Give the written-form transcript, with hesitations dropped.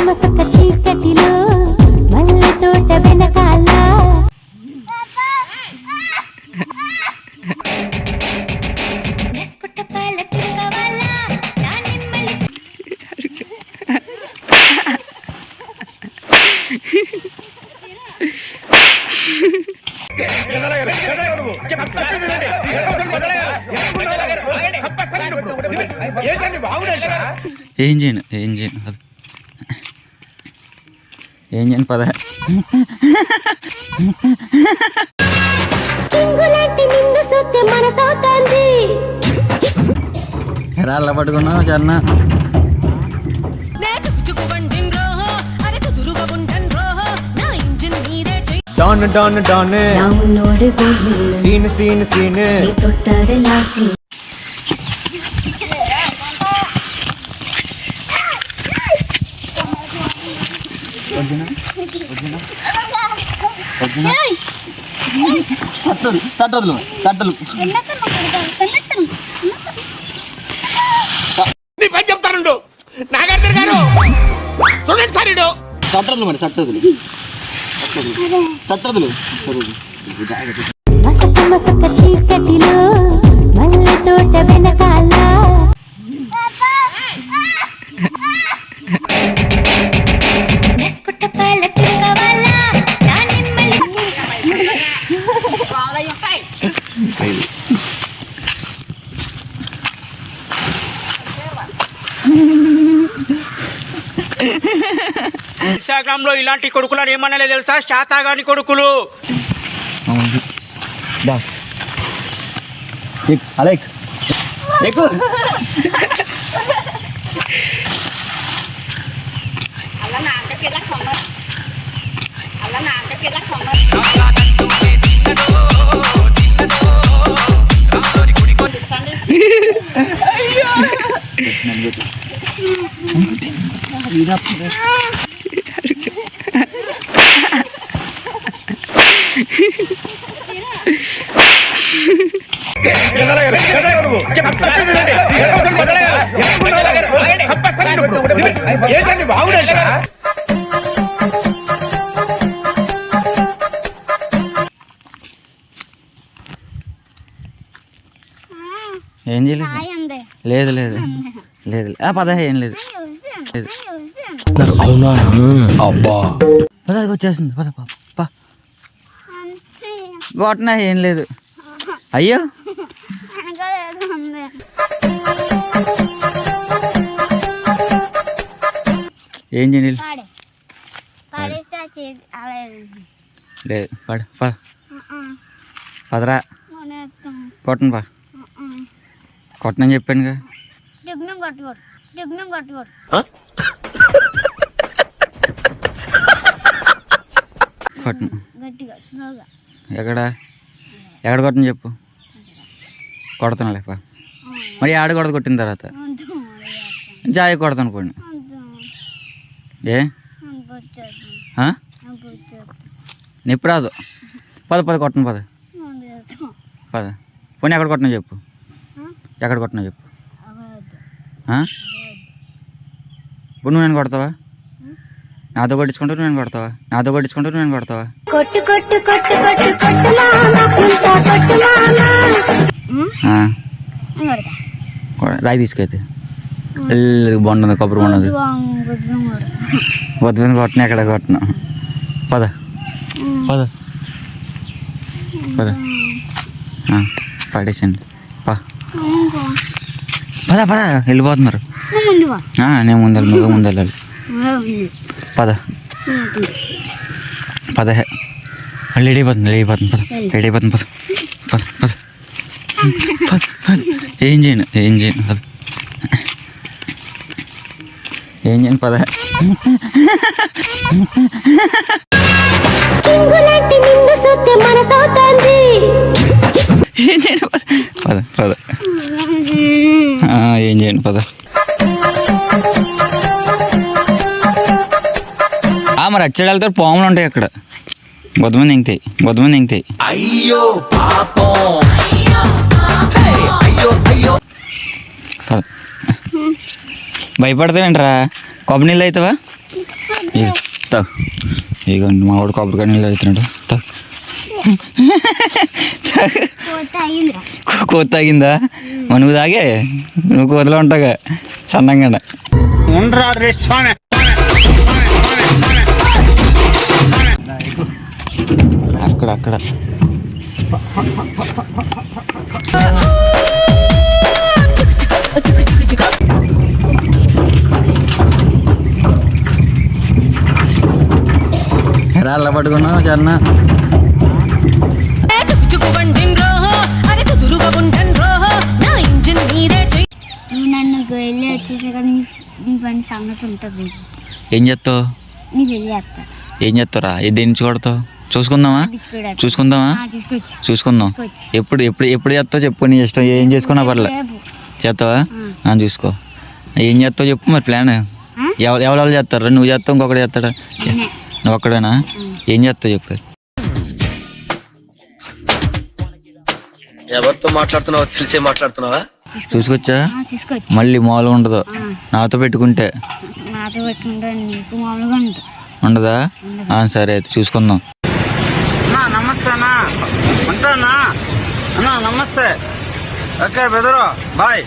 మసక చీకటిలో మల్లె తోట వెనకాల ఏం చేయను పద ఎలా పట్టుకున్నావు చన్న don don don scene scene scene తట్టలు పని చెప్తాను నాగార్జున గారు చూడండి సార్ తట్టలు మరి తట్టదులు మసక మసక చీకటిలో మల్లె తోట వెనకాల ఇన్స్టాగ్రామ్ లో ఇలాంటి కొడుకులను ఏమన్నా తెలుసా? శాతాగాని కొడుకులు. అలెక్ ఎక్కు ఏం చేయలేదు లేదు లేదు లేదు పద ఏం లేదు అవునా అబ్బా పద అది వచ్చేస్తుంది పద పా కొట్టినా ఏం లేదు అయ్యో ఏం చేయాలి లేదు పద పదరా కొట్టను పా కొట్టనని చెప్పానుగా కొట్టను ఎక్కడ కొట్టను చెప్పు కొడతాను లేప మరి ఆడ కొడత కొట్టిన తర్వాత జాయి కొడతాను పోండి ఏ నొప్పి రాదు పద కొట్టను పద పోనీ ఎక్కడ కొట్టినా చెప్పు ఎక్కడ కొట్టినా చెప్పు ఇప్పుడు నువ్వు నేను కొడతావా? నాతో కొట్టించుకుంటూ నేను కొడతావా? రాయి తీసుకైతే బాగుంటుంది కొబ్బరి బాగుంటుంది పొద్దున కొట్టిన ఎక్కడ కొట్టినా పద పడేసండి పద వెళ్ళిపోతున్నారు. నేను ముందెళ్ళి నువ్వు ముందెళ్ళాలి. పద రెడీ అయిపోతుంది పద ఏం చేయను పద ఏం చేయను పద మరి అచ్చడి వెళ్తారు పాములు ఉంటాయి అక్కడ బొద్దమంది ఎంగుతాయి అయ్యో పాపం భయపడతావేంట్రా? కొబ్బరి నీళ్ళు అవుతావా? తాగు. ఇక మా వాడు కొబ్బరికాయ నీళ్ళు అవుతున్నాడు. తాగు. కోత తాగిందా? నువ్వు తాగే, నువ్వు కోతలో ఉంటాగా సన్నంగా. అక్కడ ఎలా అలా పట్టుకున్నావు చరణ? నన్ను గొయ్యలు ఏడ్చేసాక నీ పని సంగతి ఉంటుంది. ఏం చేస్తావు? నీకు తెలియస్తా. ఏం చేస్తారా? దేని నుంచి కొడతావు? చూసుకుందామా? చూసుకుందాం. ఎప్పుడు ఎప్పుడు ఎప్పుడు చేస్తావు చెప్పు. నీ ఇష్టం. ఏం చేసుకున్నా పర్లే. చేస్తావా? చూసుకో. ఏం చేస్తావు చెప్పు మరి. ప్లాన్ ఎవరు చేస్తారా? నువ్వు చేస్తావు, ఇంకొకటి చేస్తాడా? నువ్వు ఒక్కడేనా? ఏం చేస్తావు చెప్పు. ఎవరితో మాట్లాడుతున్నావో తెలిసే మాట్లాడుతున్నావా? చూసుకొచ్చా? మళ్ళీ మామూలుగా ఉండదు. నాతో పెట్టుకుంటే నీకు మామూలుగా ఉండదా? సరే అయితే చూసుకుందాం. నమస్తే అన్నా, ఉంటానా అన్నా? నమస్తే. ఓకే బెదరు, బాయ్.